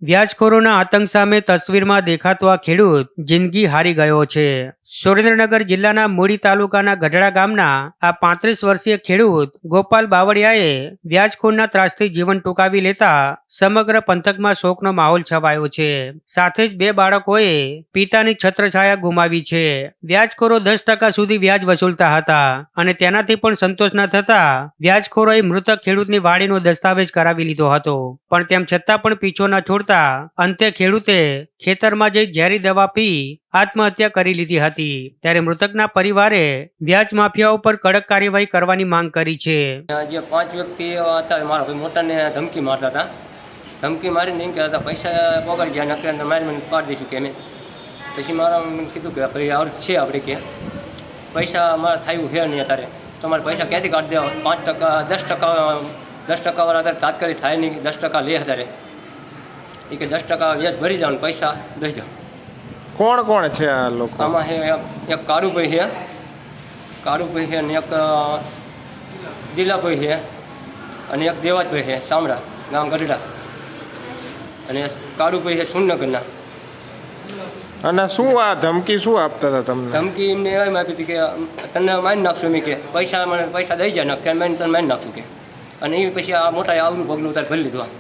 વ્યાજખોરોના આતંક સામે તસવીરમાં દેખાતો આ ખેડૂત જિંદગી હારી ગયો છે। સુરેન્દ્રનગર જિલ્લાના મૂળી તાલુકાના ગઢડા ગામના આ 35 વર્ષીય ખેડૂત ગોપાલ બાવળિયાએ વ્યાજખોરના ત્રાસથી જીવન ટૂંકાવી લેતા સમગ્ર પંથકમાં શોકનો માહોલ છવાયો છે। સાથે જ 2 બાળકોએ પિતાની છત્રછાયા ગુમાવી છે। વ્યાજખોરો 10% સુધી વ્યાજ વસૂલતા હતા અને તેનાથી પણ સંતોષ ન થતા વ્યાજખોરોએ મૃતક ખેડૂતની વાડીનો દસ્તાવેજ કરાવી લીધો હતો, પણ તેમ છતાં પણ પીછો ન છોડતા અંતે ખેડૂતે ખેતરમાં જઈ ઝેરી દવા પી આત્મહત્યા કરી લીધી હતી। ત્યારે મૃતકના પરિવારે વ્યાજ માફિયાઓ પર કડક કાર્યવાહી કરવાની માંગ કરી છે। જે 5 વ્યક્તિ હતા, મારા ભાઈ મોટાને ધમકી મારતા હતા। ધમકી મારીને એમ કહેતા હતા પૈસા પગાડી ગયા નક્કી અંદર મારી મને પાડી દઈશું કે અમે। પછી મારા મને કીધું કે ભાઈ આવડત છે આપણે કે પૈસા મારા થયું છે નહીં અત્યારે, તમારે પૈસા ક્યાંથી કાઢી દેવા? 5% 10% વાળા અત્યારે તાત્કાલિક થાય નહીં, 10% લે અત્યારે એ કે 10% વ્યાજ ભરી જાવ ને પૈસા દઈ જાઓ। કોણ કોણ છે આ લોકો? આમાં છે એક કાળુભાઈ છે અને એક દિલાભાઈ છે અને એક દેવાજભાઈ છે, સામડા ગામ ગઢડા, અને કાળુભાઈ છે સુરનગરના। અને શું આ ધમકી શું આપતા હતા તમને? ધમકી એમને એમ આપી હતી કે તને મારી નાખશું, મેં કે પૈસા મને પૈસા દઈ જાય ને તને મારી નાખશું કે, અને એ પછી આ મોટા આવરું પગલું તારે ભરી લીધું।